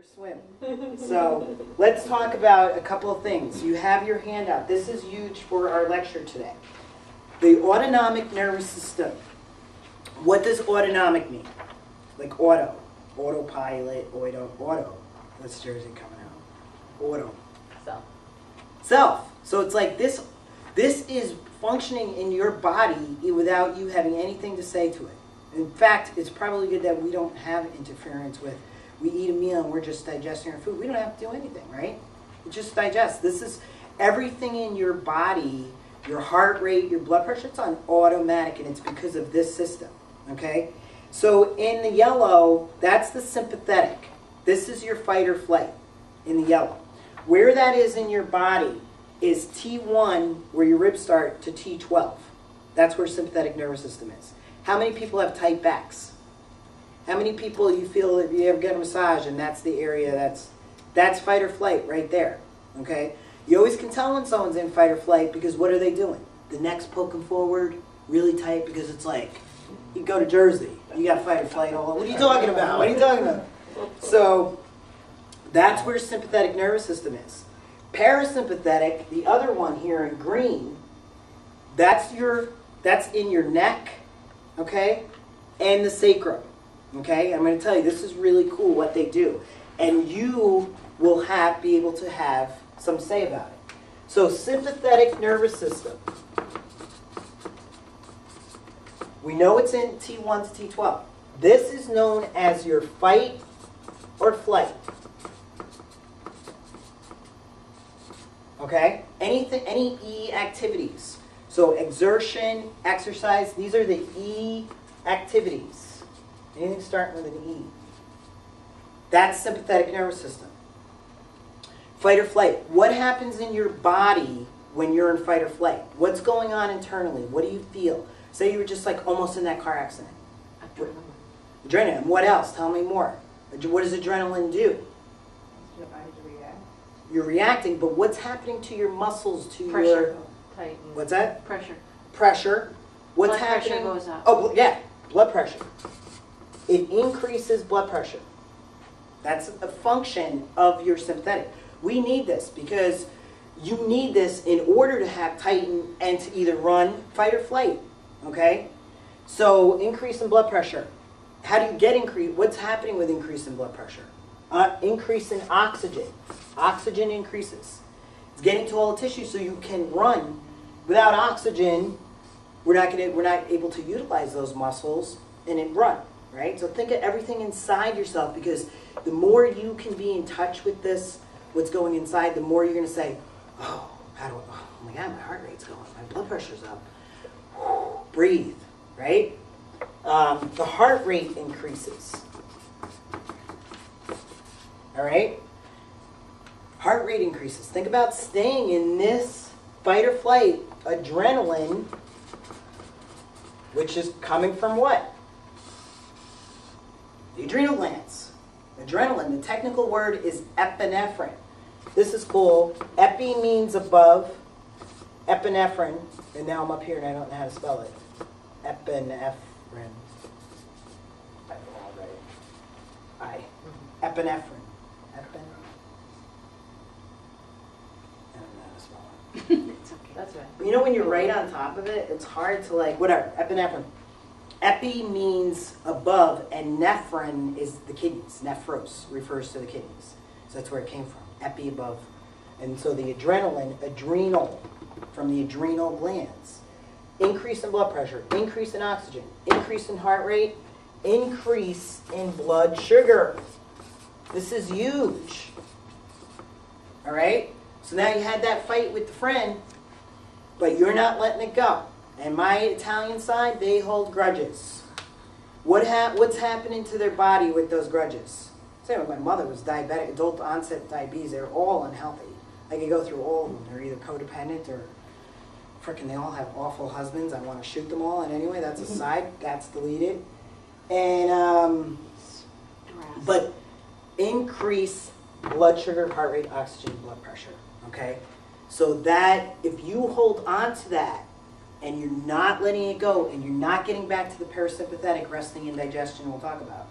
Swim. So let's talk about a couple of things. You have your handout. This is huge for our lecture today. The autonomic nervous system. What does autonomic mean? Like auto, autopilot, auto. That's Jersey coming out. Auto. Self. So it's like this is functioning in your body without you having anything to say to it. In fact, it's probably good that we don't have interference with. We eat a meal and we're just digesting our food. We don't have to do anything, right? It just digests. This is everything in your body, your heart rate, your blood pressure, it's on automatic, and it's because of this system, okay? So in the yellow, that's the sympathetic. This is your fight or flight in the yellow. Where that is in your body is T1, where your ribs start, to T12. That's where sympathetic nervous system is. How many people have tight backs? How many people you feel if you ever get a massage and that's the area that's fight or flight right there, okay? You always can tell when someone's in fight or flight because what are they doing? The neck's poking forward, really tight, because it's like, you go to Jersey, you got fight or flight all. What are you talking about? What are you talking about? So that's where sympathetic nervous system is. Parasympathetic, the other one here in green, that's in your neck, okay, and the sacrum. Okay, I'm going to tell you, this is really cool what they do. And you will be able to have some say about it. So sympathetic nervous system. We know it's in T1 to T12. This is known as your fight or flight. Okay? Any E activities. So exertion, exercise, these are the E activities. Anything starting with an E. That's sympathetic nervous system. Fight or flight. What happens in your body when you're in fight or flight? What's going on internally? What do you feel? Say you were just like almost in that car accident. Adrenaline. What else? Tell me more. What does adrenaline do? Your body to react. You're reacting, but what's happening to your muscles, to Pressure. your... Tighten. What's that? Pressure. Pressure. What's blood happening? Pressure goes up. Oh, yeah. Blood pressure. It increases blood pressure. That's a function of your sympathetic. We need this because you need this in order to have tighten and to either run, fight, or flight. Okay? So increase in blood pressure. How do you get increase? What's happening with increase in blood pressure? Increase in oxygen. Oxygen increases. It's getting to all the tissue so you can run. Without oxygen, we're not able to utilize those muscles and run. Right? So think of everything inside yourself, because the more you can be in touch with this, what's going inside, the more you're going to say, oh my God, my heart rate's going, my blood pressure's up. Breathe, right? The heart rate increases. All right? Heart rate increases. Think about staying in this fight or flight. Adrenaline, which is coming from what? The adrenal glands. Adrenaline, the technical word is epinephrine. This is cool. Epi means above. Epinephrine. And now I'm up here and I don't know how to spell it. Epinephrine. Epinephrine. I don't know how to spell it. It's okay. That's right. You know when you're right on top of it, it's hard to whatever. Epinephrine. Epi means above, and nephron is the kidneys. Nephros refers to the kidneys. So that's where it came from. Epi above. And so the adrenaline, adrenal, from the adrenal glands. Increase in blood pressure, increase in oxygen, increase in heart rate, increase in blood sugar. This is huge. All right? So now you had that fight with the friend, but you're not letting it go. And my Italian side, they hold grudges. What's happening to their body with those grudges? Same with my mother was diabetic, adult onset diabetes. They're all unhealthy. I could go through all of them. They're either codependent or frickin' they all have awful husbands. I want to shoot them all. And anyway, that's aside. That's deleted. And but increase blood sugar, heart rate, oxygen, blood pressure. Okay, so that if you hold on to that, and you're not letting it go, and you're not getting back to the parasympathetic resting and digestion we'll talk about,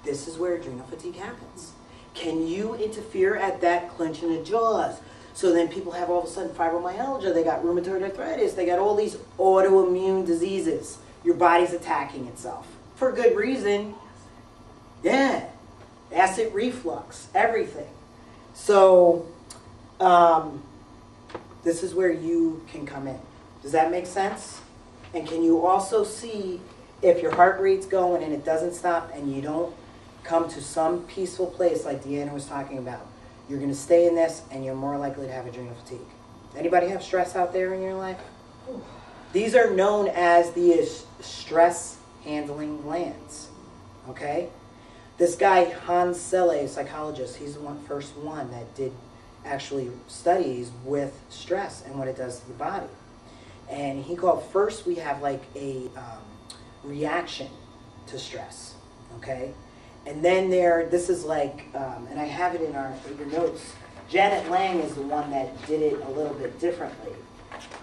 this is where adrenal fatigue happens. Can you interfere at that clenching the jaws? So then people have all of a sudden fibromyalgia, they got rheumatoid arthritis, they got all these autoimmune diseases. Your body's attacking itself. For good reason. Yeah. Acid reflux, everything. So, this is where you can come in. Does that make sense? And can you also see if your heart rate's going and it doesn't stop and you don't come to some peaceful place like Deanna was talking about, you're going to stay in this and you're more likely to have adrenal fatigue. Anybody have stress out there in your life? These are known as the stress handling glands. Okay? This guy, Hans Selle, psychologist, he's the first one that did actually studies with stress and what it does to the body. And he called, first we have like a reaction to stress, okay? And then this is like, and I have it in your notes, Janet Lang is the one that did it a little bit differently.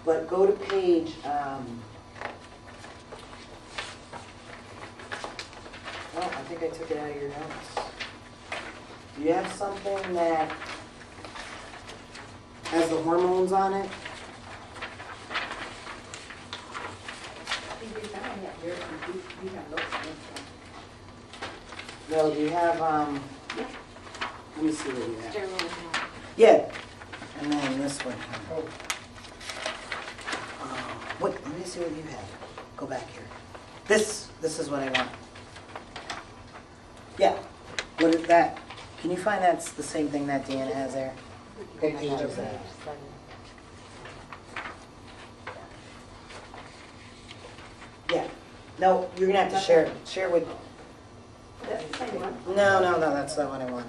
But go to page, well, I think I took it out of your notes. Do you have something that has the hormones on it? No, do you have, let me see what you have. Yeah, and then this one. What, let me see what you have. Go back here. This is what I want. Yeah, what is that? Can you find that's the same thing that Deanna has there? What page is that? Yeah. No, you're going to have to share it. Share with... No, that's not what I want.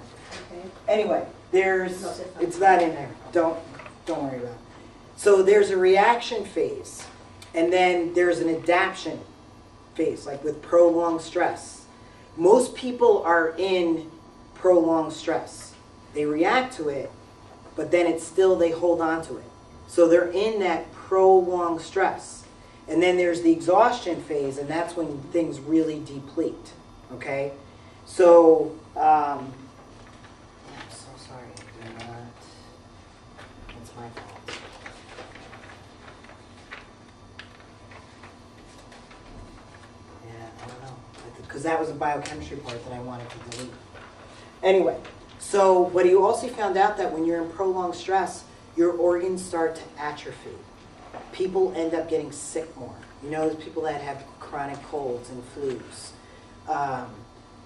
Anyway, it's not in there. Don't worry about it. So there's a reaction phase, and then there's an adaptation phase, like with prolonged stress. Most people are in prolonged stress. They react to it, but then it's still, they hold on to it. So they're in that prolonged stress. And then there's the exhaustion phase, and that's when things really deplete, okay? So, I'm so sorry, I do not, it's my fault. Yeah, I don't know, because that was a biochemistry part that I wanted to delete. Anyway, so, but you also found out that when you're in prolonged stress, your organs start to atrophy. People end up getting sick more. You know, there's people that have chronic colds and flus.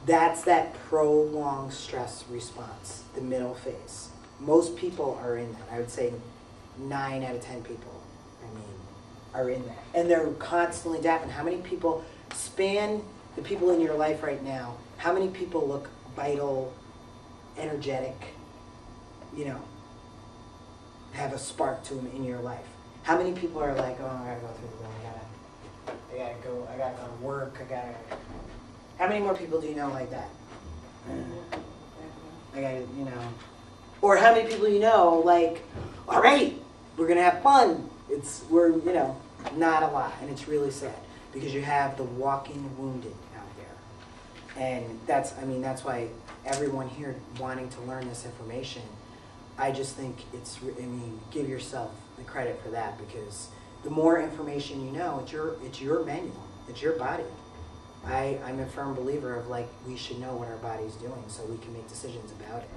That's that prolonged stress response, the middle phase. Most people are in that. I would say 9 out of 10 people, are in that. And they're constantly adapting. How many people, span the people in your life right now, how many people look vital, energetic, you know, have a spark to them in your life? How many people are like, oh, I gotta go through the day, I gotta go to work, how many more people do you know like that? I gotta, you know. Or how many people you know, like, all right, we're gonna have fun. We're, you know, not a lot, and it's really sad because you have the walking wounded out there. And that's why everyone here wanting to learn this information, I just think give yourself the credit for that, because the more information you know, it's your manual, it's your body. I'm a firm believer of, like, we should know what our body's doing so we can make decisions about it.